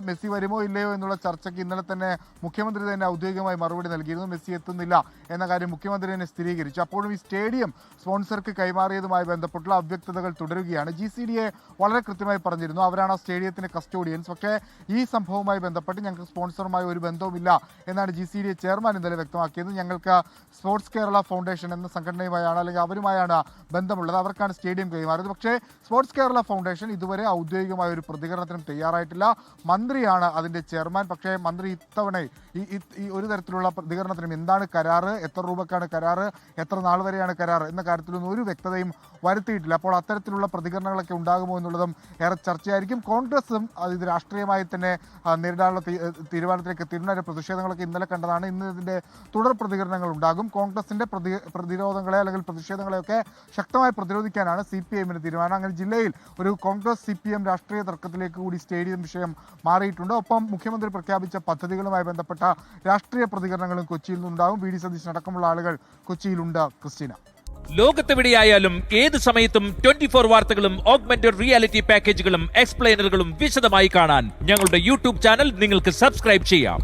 Messi വരുമോ ഇല്ലയോ എന്നുള്ള ചർച്ചയ്ക്ക് ഇന്നലെ തന്നെ മുഖ്യമന്ത്രി തന്നെ ഔദ്യോഗികമായി മറുപടി നൽകിയിരുന്നു. മെസ്സി എത്തുന്നില്ല എന്ന കാര്യം മുഖ്യമന്ത്രി തന്നെ സ്ഥിരീകരിച്ചു. അപ്പോഴും ഈ സ്റ്റേഡിയം സ്പോൺസർക്ക് കൈമാറിയതുമായി ബന്ധപ്പെട്ടുള്ള അവ്യക്തതകൾ തുടരുകയാണ്. GCDA വളരെ കൃത്യമായി പറഞ്ഞിരുന്നു, അവരാണ് ആ സ്റ്റേഡിയത്തിന്റെ കസ്റ്റോഡിയൻസ്. പക്ഷേ ഈ സംഭവവുമായി ബന്ധപ്പെട്ട് ഞങ്ങൾക്ക് സ്പോൺസറുമായി ഒരു ബന്ധവുമില്ല എന്നാണ് GCDA ചെയർമാൻ ഇന്നലെ വ്യക്തമാക്കിയത്. ഞങ്ങൾക്ക് സ്പോർട്സ് കേരള ഫൗണ്ടേഷൻ എന്ന സംഘടനയുമായാണ് അല്ലെങ്കിൽ അവരുമായാണ് ബന്ധമുള്ളത്, അവർക്കാണ് സ്റ്റേഡിയം കൈമാറിയത്. പക്ഷേ സ്പോർട്സ് കേരള ഫൗണ്ടേഷൻ ഇതുവരെ ഔദ്യോഗികമായ ഒരു പ്രതികരണത്തിനും തയ്യാറായിട്ടില്ല. മന്ത്രിയാണ് അതിന്റെ ചെയർമാൻ. പക്ഷേ മന്ത്രി ഇത്തവണ ഈ ഒരു തരത്തിലുള്ള പ്രതികരണത്തിനും എന്താണ് കരാറ്, എത്ര രൂപക്കാണ് കരാറ്, എത്ര നാൾ വരെയാണ് കരാർ എന്ന കാര്യത്തിലൊന്നും ഒരു വ്യക്തതയും വരുത്തിയിട്ടില്ല. അപ്പോൾ അത്തരത്തിലുള്ള പ്രതികരണങ്ങളൊക്കെ ഉണ്ടാകുമോ എന്നുള്ളതും ഏറെ ചർച്ചയായിരിക്കും. കോൺഗ്രസും ഇത് രാഷ്ട്രീയമായി തന്നെ നേരിടാനുള്ള തീരുമാനത്തിലേക്ക് എത്തിയിരുന്ന പ്രതിഷേധങ്ങളൊക്കെ ഇന്നലെ കണ്ടതാണ്. ഇന്ന് ഇതിന്റെ തുടർ പ്രതികരണങ്ങൾ ഉണ്ടാകും. കോൺഗ്രസിന്റെ പ്രതിരോധങ്ങളെ അല്ലെങ്കിൽ പ്രതിഷേധങ്ങളെയൊക്കെ ശക്തമായി പ്രതിരോധിക്കാനാണ് CPIM-ന്റെ തീരുമാനം. അങ്ങനെ ജില്ലയിൽ ഒരു കോൺഗ്രസ് CPM രാഷ്ട്രീയ തർക്കത്തിലേക്ക് കൂടി സ്റ്റേഡിയം വിഷയം മാറിയിട്ടുണ്ട്. ഒപ്പം മുഖ്യമന്ത്രി പ്രഖ്യാപിച്ച പദ്ധതികളുമായി ബന്ധപ്പെട്ട രാഷ്ട്രീയ പ്രതികരണങ്ങളും കൊച്ചിയിൽ നിന്നുണ്ടാകും. VD സതീശൻ അടക്കമുള്ള ആളുകൾ കൊച്ചിയിലുണ്ട്. ക്രിസ്റ്റീന, ലോകത്തെവിടെയായാലും ഏത് സമയത്തും 24 വാർത്തകളും ഓഗ്മെന്റഡ് റിയാലിറ്റി പാക്കേജുകളും എക്സ്പ്ലെയിനറുകളും വിശദമായി കാണാൻ ഞങ്ങളുടെ YouTube ചാനൽ നിങ്ങൾക്ക് സബ്സ്ക്രൈബ് ചെയ്യാം.